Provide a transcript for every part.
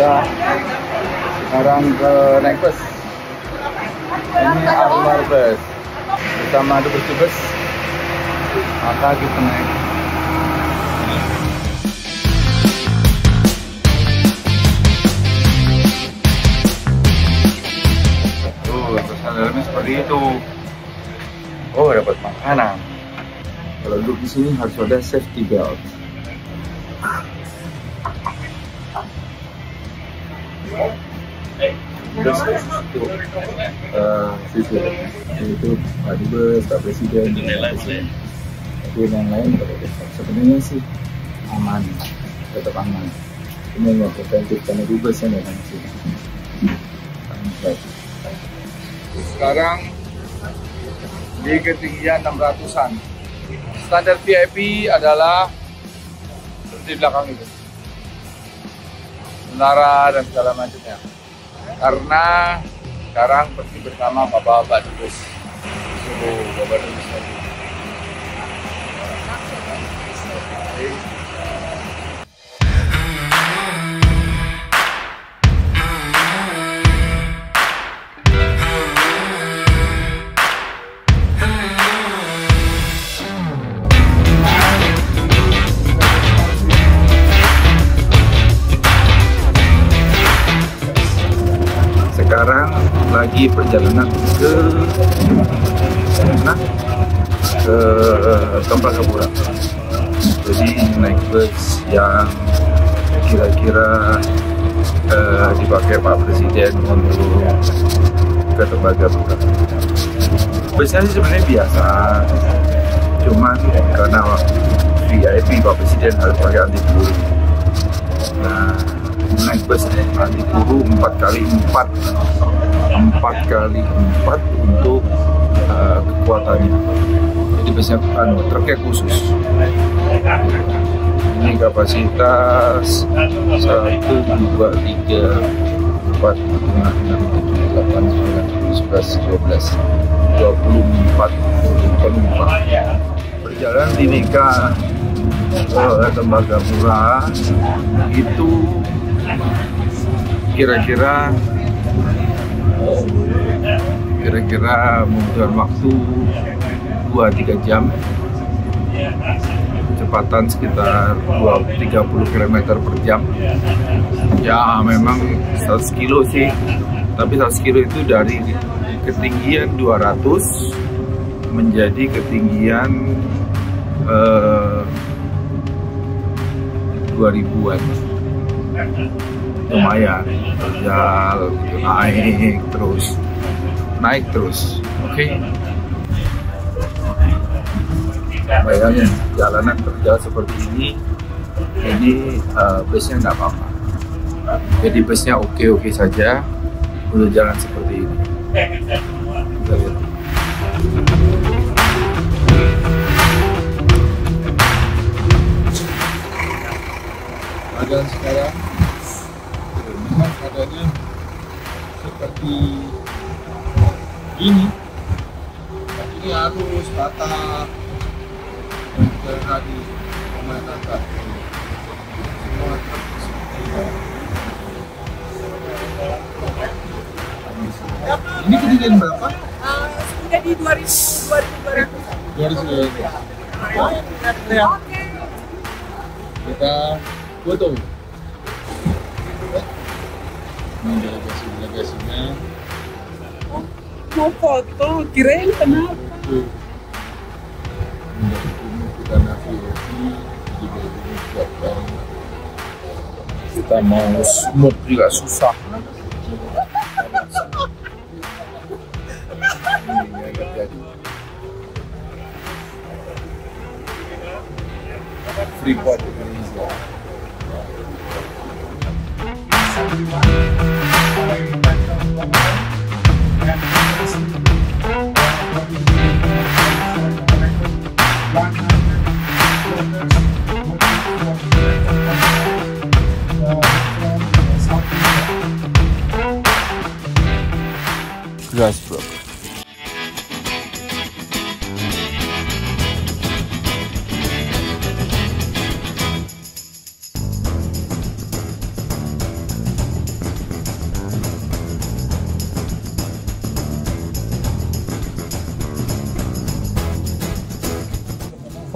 kita sekarang ke naik bus. Ini Armor Bus bersama dubes-dubes. Maka kita naik. Terus dalamnya seperti itu. Oh, dapat makanan. Kalau duduk di sini harus ada safety belt. Terus itu Pak Dubes, Pak Presiden, tapi yang lain sebenarnya sih aman, tetap aman. Ini yang preventif karena Dubes yang datang ke sini. Sekarang di ketinggian 600-an. Standar VIP adalah seperti belakang itu, menara dan segala macamnya. Karena sekarang pergi bersama bapak-bapak dubes. Bapak dubes lagi. Sekarang lagi perjalanan ke mana? Ke Tembagapura. Jadi naik bus yang kira-kira dipakai Pak Presiden untuk ke Tembagapura. Busnya sih sebenarnya biasa, cuman karena VIP Pak Presiden harus pakai anti peluru. Nah, naik bus anti peluru 4x4 untuk kekuatannya. Jadi busnya truknya khusus. Ini kapasitas 1, 2, 3, 4, 5, 6, 7, 8, 9, 10, 11, 12, 24 penumpang. Perjalanan Timika ke Tembagapura itu kira-kira membutuhkan waktu 2-3 jam, kecepatan sekitar 30 km per jam. Ya memang 100 kilo sih, tapi 100 kilo itu dari ketinggian 200 menjadi ketinggian 2000-an. Lumayan, terjal, naik terus, oke. Bayangin jalanan terjal seperti ini busnya nggak apa-apa. Jadi busnya oke saja untuk jalan seperti ini. Kita lihat. Dan sekarang memang keadaannya seperti ini. Ini arus batak dan tadi pemain angkat semua ini ketinggian berapa? Sudah di 2000. Kita foto. Ini delegasinya. Mau foto, kirain kenapa? Kita navigasi juga disiapkan. Kita mau smooth juga susah. Ini agak jadi. Freeport Indonesia. Grassbrook.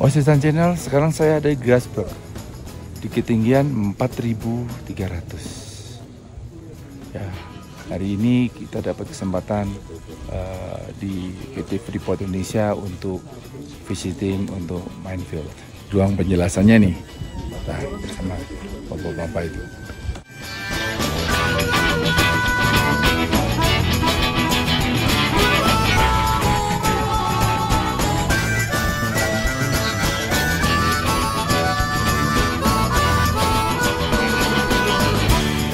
Ocesan Channel, sekarang saya ada di Grasberg di ketinggian 4.300. Ya, hari ini kita dapat kesempatan di PT Freeport Indonesia untuk visiting untuk minefield. Ruang penjelasannya nih, nah, bersama bapak-bapak itu.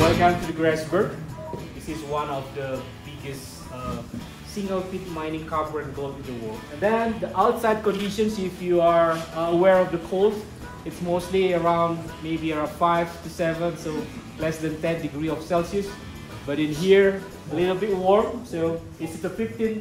Welcome to the Grasberg. This is one of the biggest single pit mining copper and gold in the world. And then the outside conditions, if you are aware of the cold, it's mostly around maybe around 5 to 7, so less than 10 degrees of Celsius. But in here, a little bit warm, so it's at a 15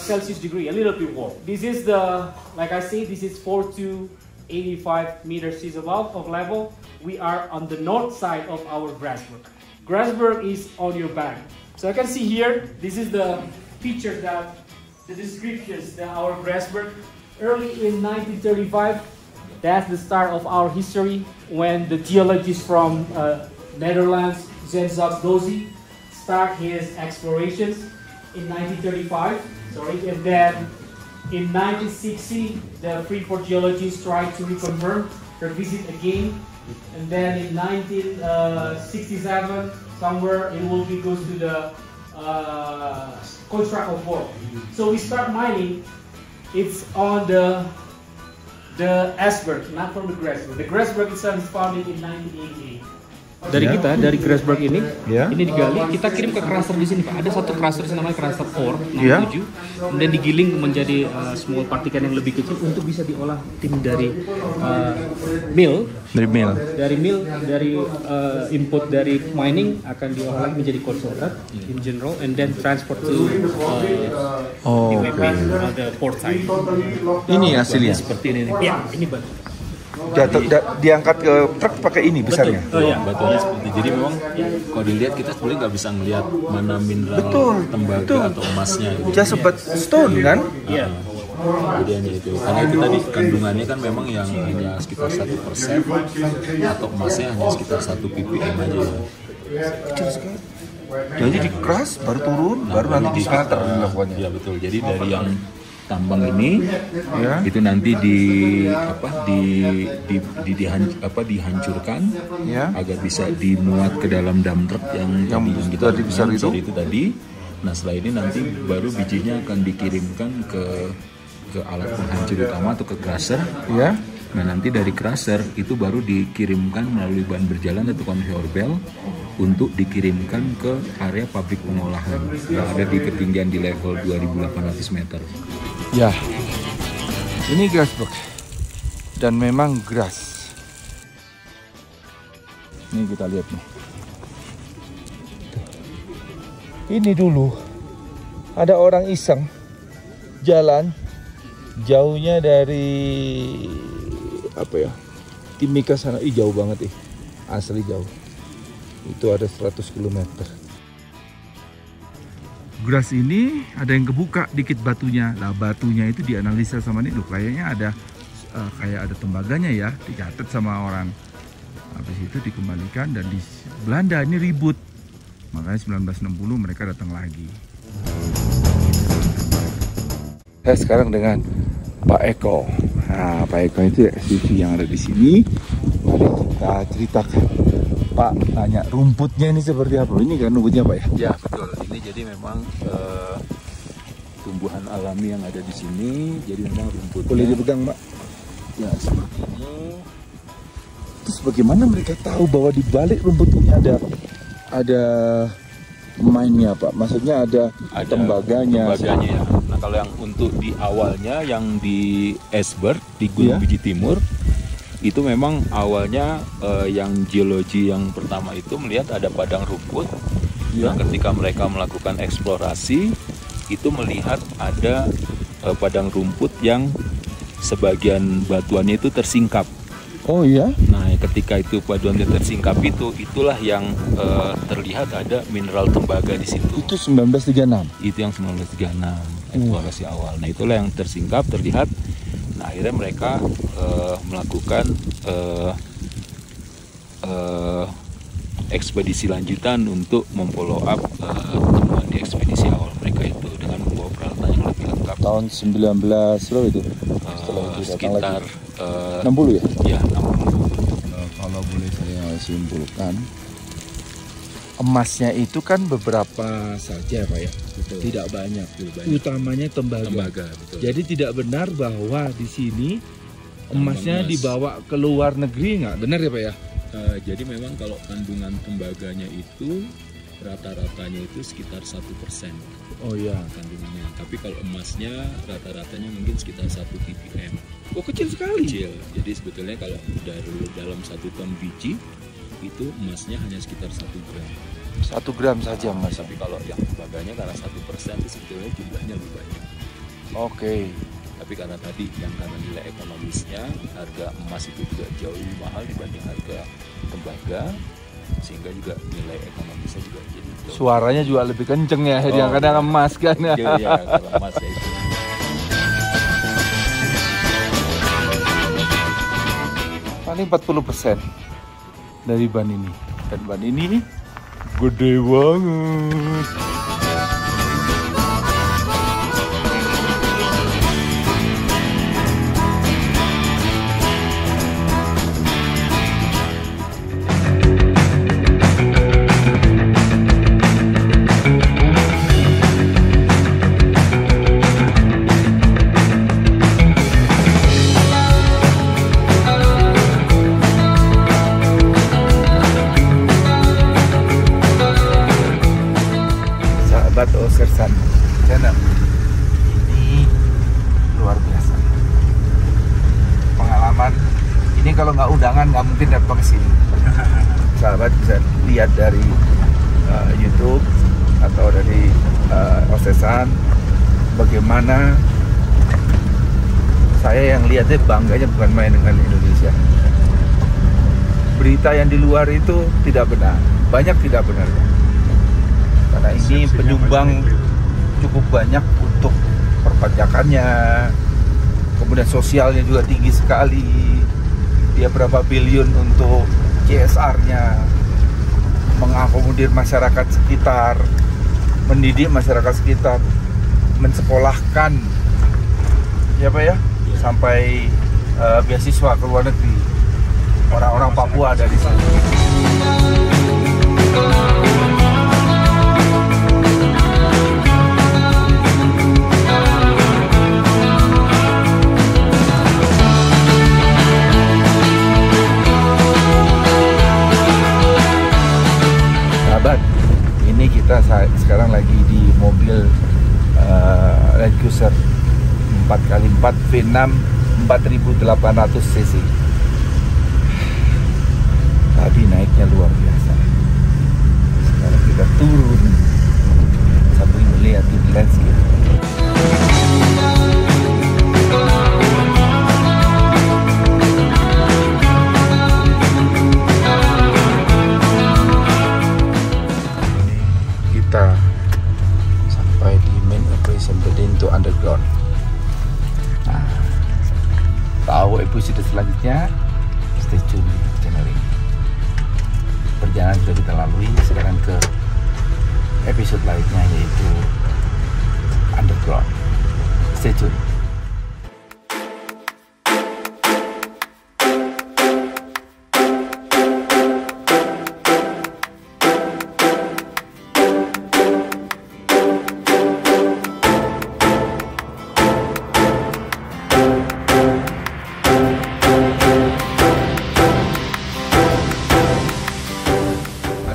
Celsius degree, a little bit warm. This is the, like I say, this is 4 to 85 meters seas above of level. We are on the north side of our Grasberg. Grasberg is on your back. So I can see here, this is the picture that, the descriptions that our Grasberg, early in 1935, that's the start of our history when the geologist from Netherlands, Zenzak Dozy, start his explorations in 1935. And then in 1960, the Freeport geologists tried to reconfirm their visit again. And then in 1967, somewhere it will be goes to the contract of work. So we start mining. It's on the Esberg, not from the Grasberg. The Grasberg itself is founded in 1988. Dari kita, dari Grasberg ini digali, kita kirim ke crusher di sini, Pak. Ada satu crusher namanya crusher 467, kemudian digiling menjadi small partikel yang lebih kecil untuk bisa diolah tim dari mill. Dari input dari mining akan diolah lagi menjadi concentrate in general, and then transport to the port side. Ini hasilnya seperti ini. Ya, ini batu. Diangkat ke truk pakai ini besarnya. Batunya seperti, jadi memang kalau dilihat kita sebenarnya nggak bisa ngelihat mana mineral tembaga atau emasnya. Just about stone kan? Iya. Jadi hanya itu. Karena itu tadi kandungannya kan memang yang hanya sekitar 1% atau emasnya hanya sekitar 1 ppm aja. Kecil sekali. Jadi di keras baru turun, baru nanti di smelter dilakukannya. Ya betul. Jadi dari yang tambang ini itu nanti dihancurkan agar bisa dimuat ke dalam dump truck yang kita besar itu tadi. Nah setelah ini nanti baru bijinya akan dikirimkan ke alat penghancur utama atau ke crusher. Nah nanti dari crusher itu baru dikirimkan melalui ban berjalan atau conveyor belt untuk dikirimkan ke area pabrik pengolahan yang ada di ketinggian di level 2.800 meter. Ya, ini Grasberg dan memang grass. Ini kita lihat nih. Ini dulu ada orang iseng jalan jauhnya dari Timika sana, jauh banget asli jauh. Itu ada 100 km. Grass ini ada yang kebuka dikit batunya. Lah batunya itu dianalisa sama ini, kayaknya ada kayak ada tembaganya ya, dicatat sama orang. Habis itu dikembalikan dan di Belanda ini ribut. Makanya 1960 mereka datang lagi. Saya sekarang dengan Pak Eko. Nah, Pak Eko itu SUV yang ada di sini. Mari kita ceritakan. Pak, tanya rumputnya ini seperti apa? Ini kan rumputnya Pak ya? Ya betul. Ini jadi memang tumbuhan alami yang ada di sini. Jadi memang rumputnya. Boleh dipegang Pak? Ya seperti ini. Terus bagaimana mereka tahu bahwa di balik rumput ini ada mainnya Pak? Maksudnya ada tembaganya. Ya. Nah kalau yang untuk di awalnya yang di Esberg di Gunung Biji Timur itu memang awalnya yang geologi yang pertama itu melihat ada padang rumput. Nah, ketika mereka melakukan eksplorasi itu melihat ada padang rumput yang sebagian batuannya itu tersingkap. Oh iya? Nah ketika itu batuannya tersingkap itulah yang terlihat ada mineral tembaga di situ. Itu 1936? Itu yang 1936 eksplorasi awal. Nah itulah yang tersingkap terlihat. Nah, akhirnya mereka melakukan ekspedisi lanjutan untuk memfollow up temuan di ekspedisi awal mereka itu dengan membawa peralatan yang lebih lengkap. Tahun 19 berapa itu? Sekitar 60 ya? Ya, 60. Kalau boleh saya simpulkan, emasnya itu kan beberapa saja Pak ya, Betul. tidak banyak. Betul, Utamanya tembaga. betul. Jadi tidak benar bahwa di sini emasnya Emas. dibawa ke luar negeri, nggak benar ya Pak ya? Jadi memang kalau kandungan tembaganya itu rata-ratanya itu sekitar 1% Oh iya. kandungannya. Tapi kalau emasnya rata-ratanya mungkin sekitar 1 ppm. Oh kecil sekali. Kecil. Jadi sebetulnya kalau dalam 1 ton biji itu emasnya hanya sekitar 1 gram. 1 gram saja Mas. Tapi kalau yang tembaganya karena 1% itu sebetulnya jumlahnya lebih banyak. Oke. Tapi karena tadi karena nilai ekonomisnya harga emas itu juga jauh lebih mahal dibanding harga tembaga, sehingga juga nilai ekonomisnya juga jadi jauh. Suaranya juga lebih kenceng ya, Oh, kadang emas kan. Iya, kalau emas ya itu. Paling 40% dari ban ini. Dan ban ini gede banget. Sahabat Osersan Channel, ini luar biasa pengalaman. Ini kalau nggak undangan nggak mungkin datang ke sini. Sahabat bisa lihat dari YouTube atau dari Osersan bagaimana saya yang lihatnya bangganya bukan main dengan Indonesia. Berita yang di luar itu tidak benar, banyak tidak benar. Karena ini penyumbang cukup banyak untuk perpajakannya, kemudian sosialnya juga tinggi sekali. Dia berapa biliun untuk CSR-nya, mengakomodir masyarakat sekitar, mendidik masyarakat sekitar, mensekolahkan, ya Pak ya, sampai beasiswa ke luar negeri. Orang-orang Papua ada di sana. Sahabat, ini kita sekarang lagi di mobil Land Cruiser 4x4 V6 4800 cc. Tadi naiknya luar biasa. Sekarang kita turun sambil melihat di landscape. Kita sampai di main operation Bedindo Underground. Nah, tahu episode selanjutnya, stay tune di channel ini. Perjalanan sudah kita lalui, sekarang ke episode lainnya yaitu Underground. Stay tune.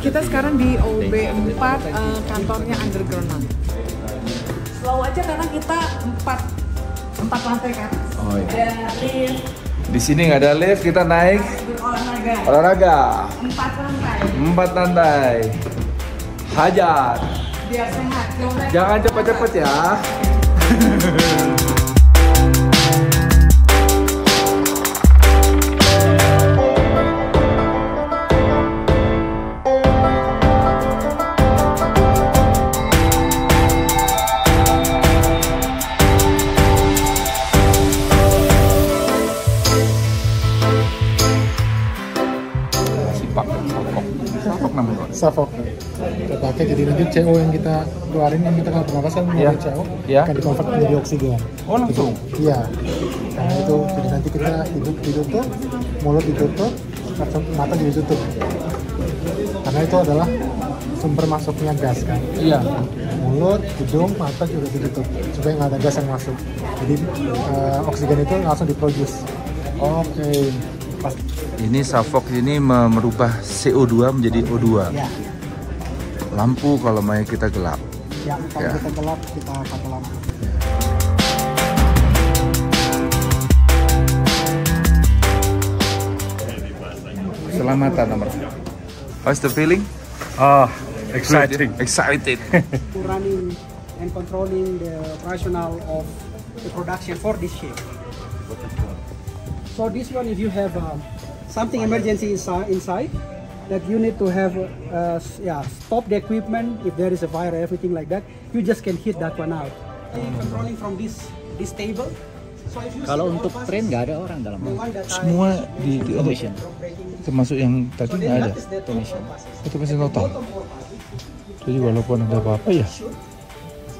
Kita sekarang di OB4, kantornya Underground. Slow aja karena kita 4 lantai kan. Oh iya. Ada lift, Di sini nggak ada lift, kita naik berolahraga. olahraga 4 lantai. 4 lantai. Hajar. Biar sehat. Jangan cepet-cepet ya. Safok namanya. Safok. Kita pakai jadi nanti CO yang kita keluarin yang kita pernapasan melalui CO akan dikonvert menjadi oksigen. Oh langsung? Iya. Karena itu jadi nanti kita hidup ditutup, mulut ditutup, mata juga ditutup. Karena itu adalah sumber masuknya gas kan. Iya. Mulut, hidung, mata juga ditutup supaya nggak ada gas yang masuk. Jadi oksigen itu langsung diproduce. Oke. Ini Safok ini merubah CO2 menjadi O2. Ya. Lampu kalau mau kita gelap. Ya, kalau kita gelap kita pakai lampu. Keselamatan nomor satu. How's the feeling? Exciting. Excited. Running and controlling the operational of the production for this ship. So this one, if you have something emergency inside, that you need to have stop the equipment if there is a fire or everything like that, you just can hit that one out. Controlling from this table. So if you kalau untuk train nggak ada orang dalam. Semua di automation. Termasuk yang tadi nggak ada. Automation total. Jadi walaupun ada apa-apa ya.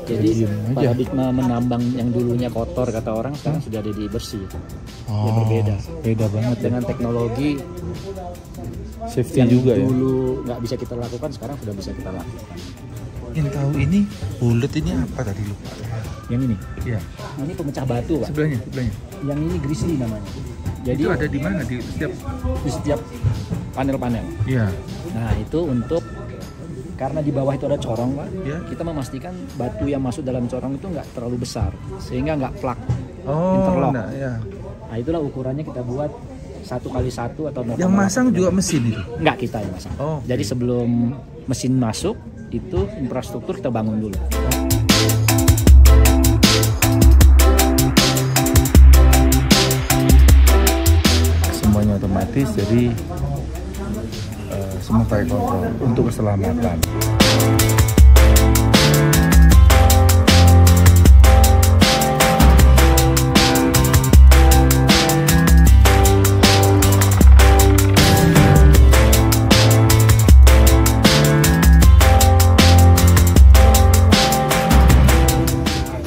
Jadi paradigma menambang yang dulunya kotor kata orang sekarang sudah jadi bersih. Ya berbeda. Beda banget dengan teknologi safety yang juga ya. Dulu nggak bisa kita lakukan, sekarang sudah bisa kita lakukan. Yang tahu ini bulat ini apa tadi lupa? Yang ini? Iya. Ini pemecah batu, Pak. Sebelahnya. Yang ini grizzly namanya. Jadi itu ada di mana di setiap panel-panel. Iya. Nah itu untuk karena di bawah itu ada corong, Pak. Ya. Kita memastikan batu yang masuk dalam corong itu nggak terlalu besar, sehingga nggak plak, interlock. Nah itulah ukurannya kita buat 1x1 atau 0,8. Yang masang juga mesin itu? Nggak, kita yang masang. Jadi sebelum mesin masuk itu infrastruktur kita bangun dulu. Semuanya otomatis, jadi semua pakai kontrol untuk keselamatan.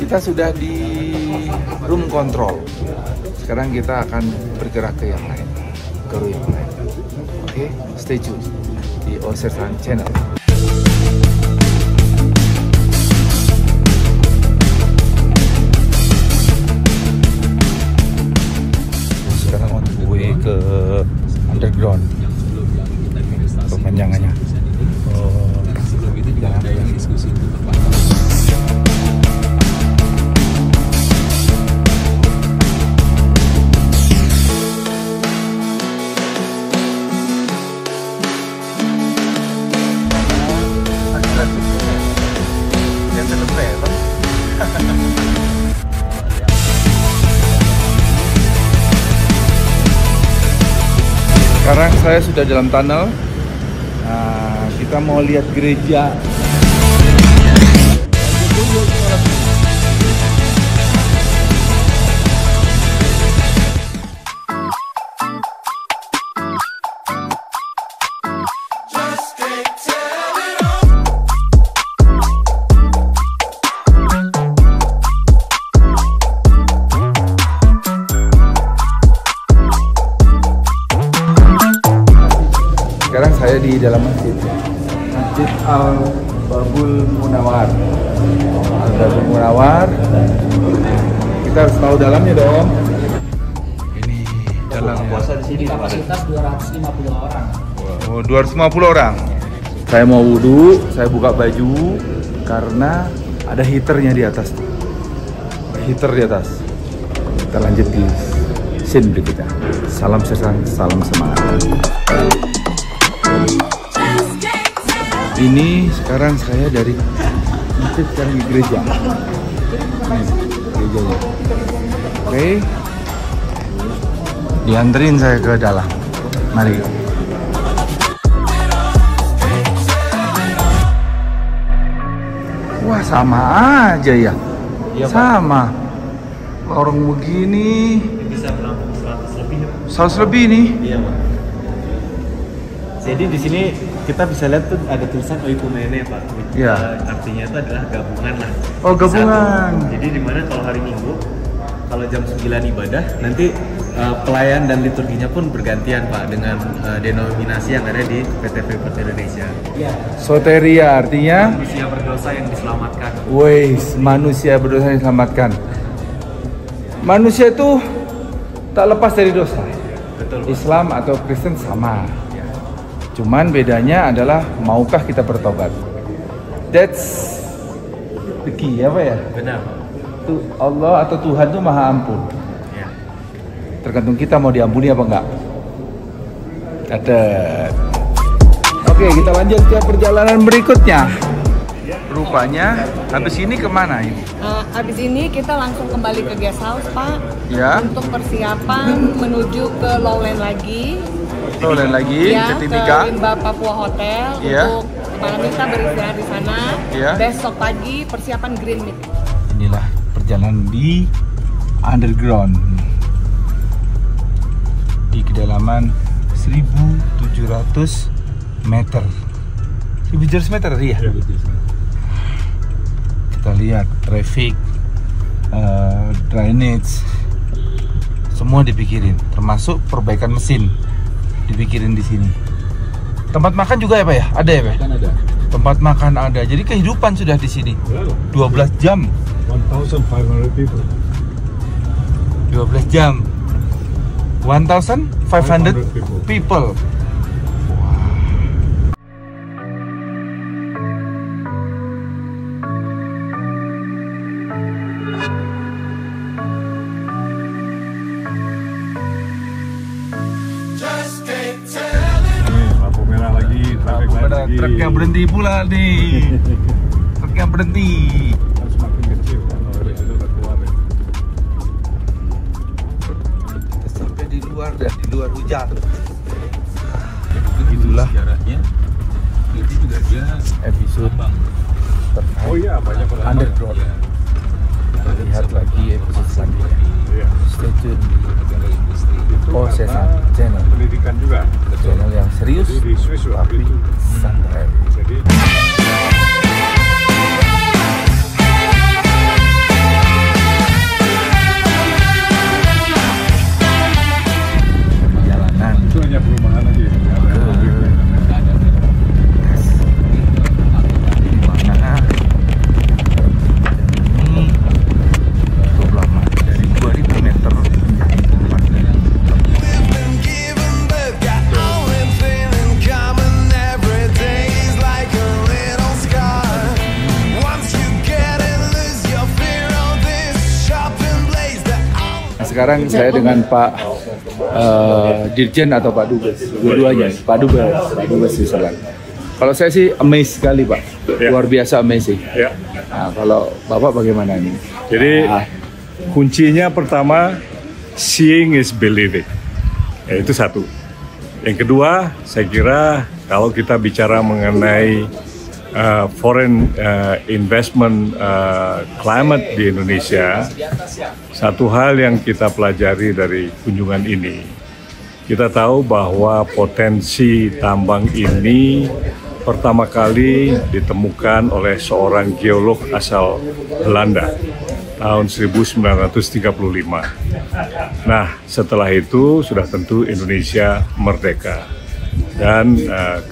Kita sudah di room control. Sekarang kita akan bergerak ke yang lain, ke room yang lain. Oke, stay tune di Osersan Channel. Sekarang on the way ke underground pemanjangannya. Jangan ada yang diskusi. Sekarang saya sudah dalam tunnel. Nah, kita mau lihat gereja. Sekarang saya di dalam masjid Al-Babul Munawar. Al-Babul Munawar. Kita harus tahu dalamnya dong. Ini dalam puasa di sini kapasitas 250 orang. Oh, 250 orang. Saya mau wudhu, saya buka baju karena ada heaternya di atas. Heater di atas. Kita lanjut di scene berikutnya. Salam sersan, salam semangat. Ini sekarang saya dari masjid, sekarang di gereja. Ini gerejanya. Oke. Dianterin saya ke dalam. Mari. Wah, sama aja ya. Iya, sama. Lorong begini. Bisa menampung 100 lebih. 100 lebih nih. Iya, Pak. Jadi di sini kita bisa lihat tuh ada tulisan Oikumene Pak. Ya. Artinya itu adalah gabungan lah. Oh, gabungan. Jadi dimana kalau hari Minggu, kalau jam 9 ibadah, nanti pelayan dan liturginya pun bergantian Pak dengan denominasi yang ada di PT Freeport Indonesia. Ya. Soteria artinya manusia berdosa yang diselamatkan. Wih, manusia berdosa yang diselamatkan. Manusia itu tak lepas dari dosa. Betul, Pak. Islam atau Kristen sama. Ya. Cuman bedanya adalah maukah kita bertobat. That's the key, apa ya? Benar. Tuh Allah atau Tuhan tuh Maha Ampun. Ya. Tergantung kita mau diampuni apa enggak. Catat. Oke, kita lanjut ke perjalanan berikutnya. Rupanya habis ini kemana ini? Habis ini kita langsung kembali ke guest house, Pak. Ya. Untuk persiapan menuju ke Lowland lagi. Lowland lagi, ya, ke Timika. Ke Rimba Papua Hotel. Ya. Untuk malam kita beristirahat di sana. Ya. Besok pagi persiapan Green Meet. Inilah perjalanan di underground di kedalaman 1.700 meter. 1.700 meter ya? Kita lihat traffic, drainage, semua dipikirin, termasuk perbaikan mesin dipikirin di sini. Tempat makan juga ya Pak ya? Ada ya Pak? Ada. Tempat makan ada, jadi kehidupan sudah di sini. 12 jam. 1,500 people. 12 jam. 1,500 people. Lampu merah lagi, traffic light lagi. Truknya berhenti pula nih. Truknya berhenti. Harus makin kecil kalau dari situ udah keluar ya. Kita sampai di luar dan di luar hujan. Itulah sejarahnya. Itu juga dia episode terkait Oh iya, banyak orang. underground. Kita lihat lagi episode selanjutnya. Iya. Stay tune. Itu Oh, saya karena channel. pendidikan juga. Channel yang serius Jadi di Swiss waktu tapi itu. santai. Jadi Perjalanan itu hanya perumahan aja. mana ini cukup lama dari 2000 meter menjadi tempat Nah, sekarang saya dengan Pak Dirjen atau Pak Dubes, dua-duanya, Pak Dubes Switzerland. Kalau saya sih amazed sekali Pak, luar biasa amazing. Ya. Nah, kalau Bapak bagaimana nih? Jadi kuncinya pertama, seeing is believing. Ya, itu satu. Yang kedua, saya kira kalau kita bicara mengenai foreign investment climate di Indonesia, satu hal yang kita pelajari dari kunjungan ini, kita tahu bahwa potensi tambang ini pertama kali ditemukan oleh seorang geolog asal Belanda tahun 1935. Nah, setelah itu sudah tentu Indonesia merdeka dan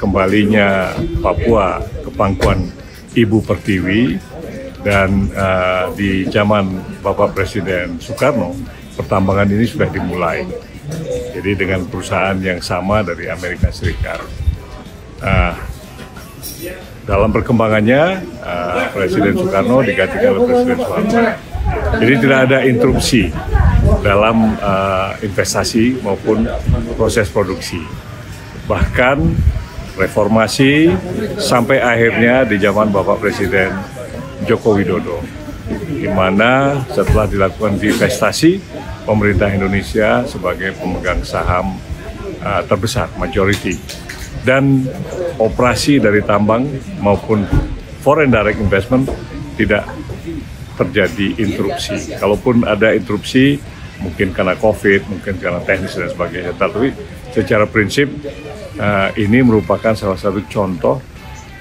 kembalinya Papua ke pangkuan Ibu Pertiwi, dan di zaman Bapak Presiden Soekarno pertambangan ini sudah dimulai. Jadi dengan perusahaan yang sama dari Amerika Serikat. Dalam perkembangannya Presiden Soekarno digantikan oleh Presiden Soeharto. Jadi tidak ada interupsi dalam investasi maupun proses produksi. Bahkan reformasi sampai akhirnya di zaman Bapak Presiden Joko Widodo, di mana setelah dilakukan divestasi, pemerintah Indonesia sebagai pemegang saham terbesar, majority, dan operasi dari tambang maupun foreign direct investment tidak terjadi interupsi. Kalaupun ada interupsi, mungkin karena COVID, mungkin karena teknis dan sebagainya. Tapi secara prinsip ini merupakan salah satu contoh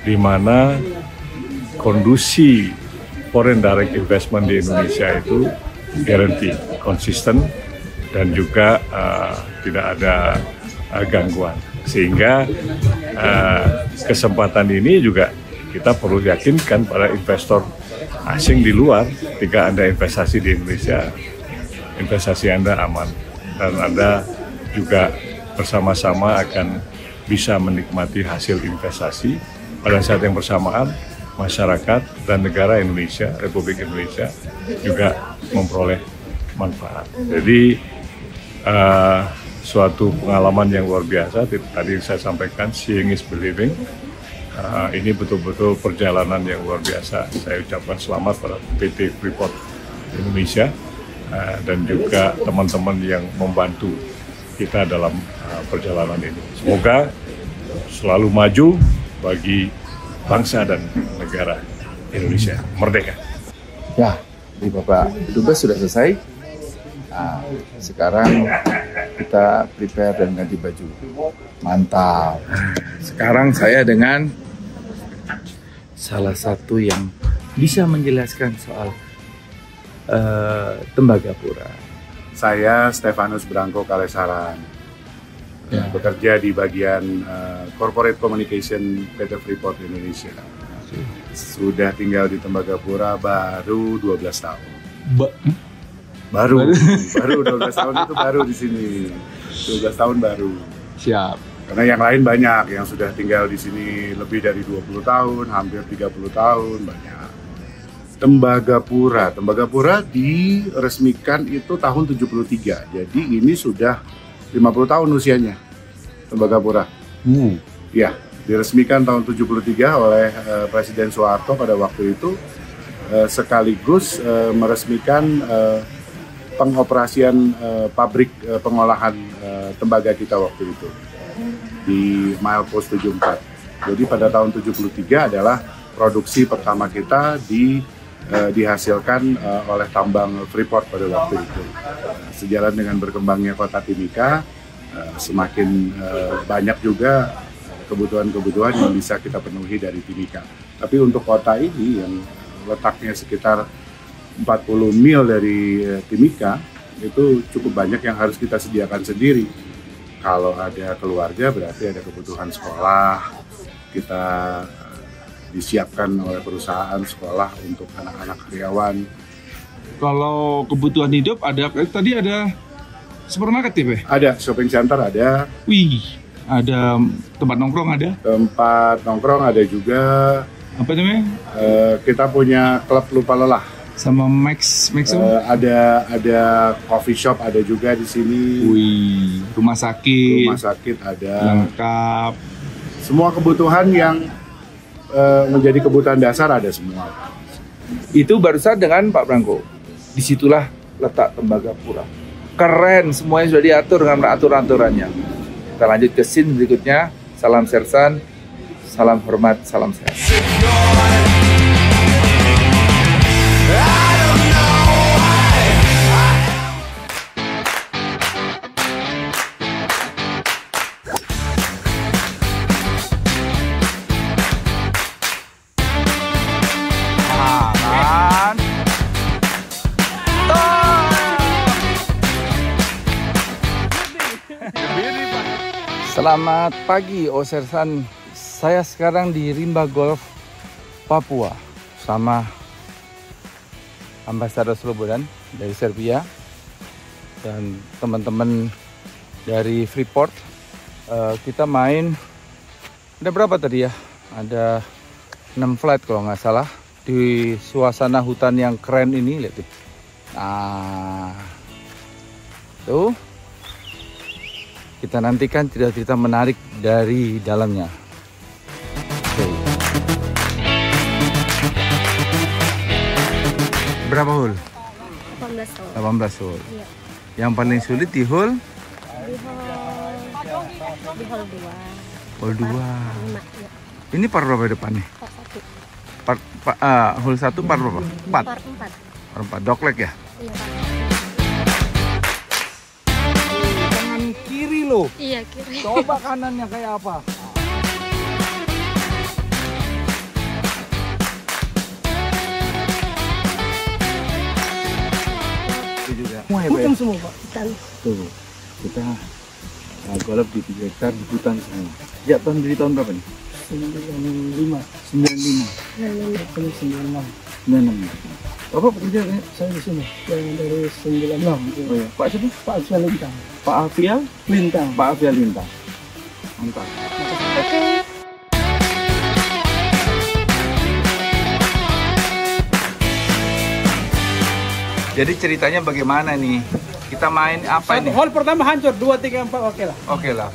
di mana kondusi foreign direct investment di Indonesia itu guarantee, konsisten, dan juga tidak ada gangguan. Sehingga kesempatan ini juga kita perlu yakinkan pada investor asing di luar, ketika Anda investasi di Indonesia, investasi Anda aman, dan Anda juga bersama-sama akan bisa menikmati hasil investasi. Pada saat yang bersamaan, masyarakat dan negara Indonesia, Republik Indonesia juga memperoleh manfaat. Jadi suatu pengalaman yang luar biasa. Tadi saya sampaikan, seeing is believing. Ini betul-betul perjalanan yang luar biasa. Saya ucapkan selamat pada PT Freeport Indonesia dan juga teman-teman yang membantu kita dalam perjalanan ini. Semoga selalu maju bagi bangsa dan negara Indonesia merdeka. Ya, di Bapak Dubes sudah selesai. Sekarang kita prepare dan ganti baju. Mantap. Sekarang saya dengan salah satu yang bisa menjelaskan soal Tembagapura. Saya Stefanus Branko Kalesaran, bekerja di bagian Corporate Communication PT Freeport Indonesia. Sudah tinggal di Tembagapura baru 12 tahun. Baru 12 tahun itu baru di sini. 12 tahun baru. Siap. Karena yang lain banyak yang sudah tinggal di sini lebih dari 20 tahun, hampir 30 tahun, banyak. Tembagapura diresmikan itu tahun 73. Jadi ini sudah 50 tahun usianya. Tembagapura. Ya, diresmikan tahun 73 oleh Presiden Soeharto pada waktu itu, sekaligus meresmikan pengoperasian pabrik pengolahan tembaga kita waktu itu di Milepost 74. Jadi pada tahun 73 adalah produksi pertama kita dihasilkan oleh tambang Freeport pada waktu itu. Sejalan dengan berkembangnya kota Timika, semakin banyak juga kebutuhan-kebutuhan yang bisa kita penuhi dari Timika. Tapi untuk kota ini yang letaknya sekitar 40 mil dari Timika, itu cukup banyak yang harus kita sediakan sendiri. Kalau ada keluarga berarti ada kebutuhan sekolah, kita disiapkan oleh perusahaan sekolah untuk anak-anak karyawan. Kalau kebutuhan hidup ada, tadi ada supermarket ya, Pak? Ada, shopping center ada. Wih, ada tempat nongkrong ada? Tempat nongkrong ada juga. Apa namanya? Kita punya klub lupa lelah. Sama Maxum? Ada coffee shop ada juga di sini. Wih, rumah sakit ada. Lengkap. Semua kebutuhan yang menjadi kebutuhan dasar ada semua. Itu barusan dengan Pak Branko. Disitulah letak Tembagapura. Keren, semuanya sudah diatur dengan aturan-aturannya. Kita lanjut ke scene berikutnya. Salam sersan, salam hormat, salam sehat. Selamat pagi, Osersan. Saya sekarang di Rimba Golf, Papua, sama Ambasador Slobodan dari Serbia dan teman-teman dari Freeport. Kita main, ada berapa tadi ya? Ada 6 flight kalau nggak salah di suasana hutan yang keren ini, lihat tuh. Nah, tuh. Kita nantikan cerita-cerita menarik dari dalamnya. Berapa hole? 18 hole. 18 hole. Iya. Yang paling sulit di hole? Di hole 2. Hole 2. 5, ya. Ini par berapa depannya? Part 1. Hole 1 par berapa? 4. Par 4. Par 4. Dogleg ya? Iya. Kanan kiri loh. tuh? Iya, kiri. Coba kanannya kayak apa? Itu juga. Hutan semua, Pak. Hutan. Tuh, kita golf di 3 hektar di hutan semua. Sejak dari tahun berapa nih? 95. 95. 96. Bapak pekerja ya? Saya di sini. Yang dari 96. Oh ya. Pak siapa? Pak Afia Lintang. Pak Afia Lintang. Pak Afia Lintang. Mantap. Oke. Jadi ceritanya bagaimana nih? Kita main apa ini? Hole pertama hancur, 2, 3, 4 oke lah. Oke lah.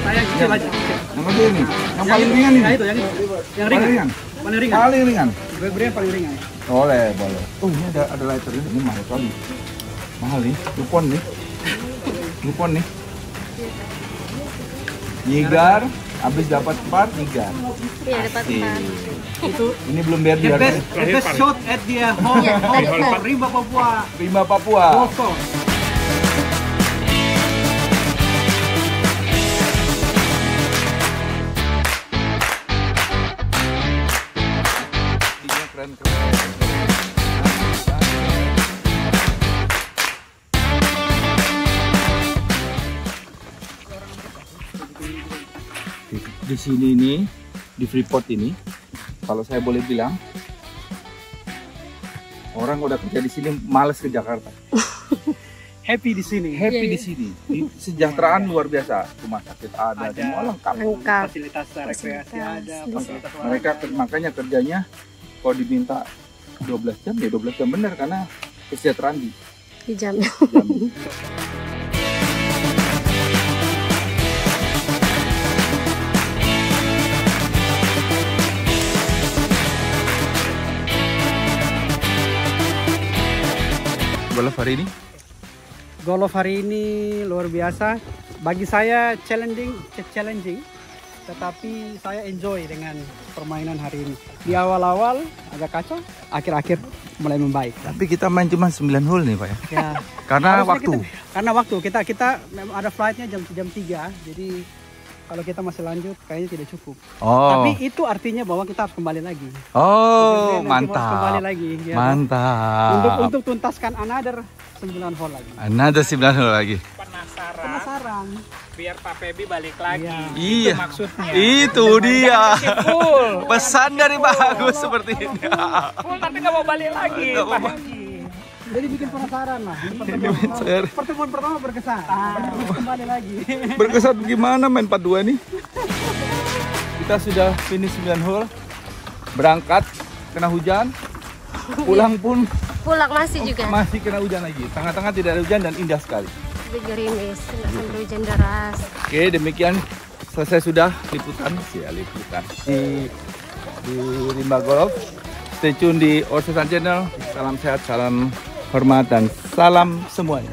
Saya kecil aja. Yang mana ini? Yang paling ringan ini? Yang itu, yang itu. Yang ringan. Paling ringan. Paling ringan. Beri yang paling ringan. Boleh. Oh ini ada lighter ini mahal kali. Mahal nih, Lupon nih. Nyigar, habis dapat 4 nyigar. Iya, dapat 4. Itu ini belum biar the best shot at the home Rimba Papua. Rimba Papua. Golf course. Keren. Di sini nih, di Freeport ini, kalau saya boleh bilang, orang udah kerja di sini males ke Jakarta. Happy di sini. Di sini. Kesejahteraan luar biasa. Rumah sakit ada semua lengkap. Fasilitas rekreasi ada. Fasilitas Mereka makanya kerjanya kalau diminta 12 jam ya 12 jam benar karena kesejahteraan dijamin. Golf hari ini? Golf hari ini luar biasa. Bagi saya challenging, tetapi saya enjoy dengan permainan hari ini. Di awal-awal agak kacau, akhir-akhir mulai membaik. Tapi kita main cuma 9 hole nih Pak ya? Ya. Karena waktu? Karena waktu, kita ada flightnya jam 3, jadi kalau kita masih lanjut kayaknya tidak cukup. Tapi itu artinya bahwa kita harus kembali lagi. Mantap. Harus kembali lagi. Ya. Mantap. Untuk tuntaskan another 9 hole lagi. Another 9 hole lagi. Penasaran. Biar Pak Febi balik lagi. Iya. Itu maksudnya. Itu dia. Pesan dari Pak Agus seperti ini. Full tapi nggak mau balik lagi. Pak Febi. Jadi bikin penasaran lah. Pertemuan pertama berkesan. Kembali lagi. Berkesan gimana main 42 nih? Kita sudah finish 9 hole. Berangkat kena hujan. Pulang masih juga. Masih kena hujan lagi. Tengah-tengah tidak ada hujan dan indah sekali. Gerimis, nggak sampai hujan deras. Oke, demikian selesai sudah liputan di Rimba Golf. Stay tune di Orsesan Channel. Salam sehat, salam hormat dan salam semuanya.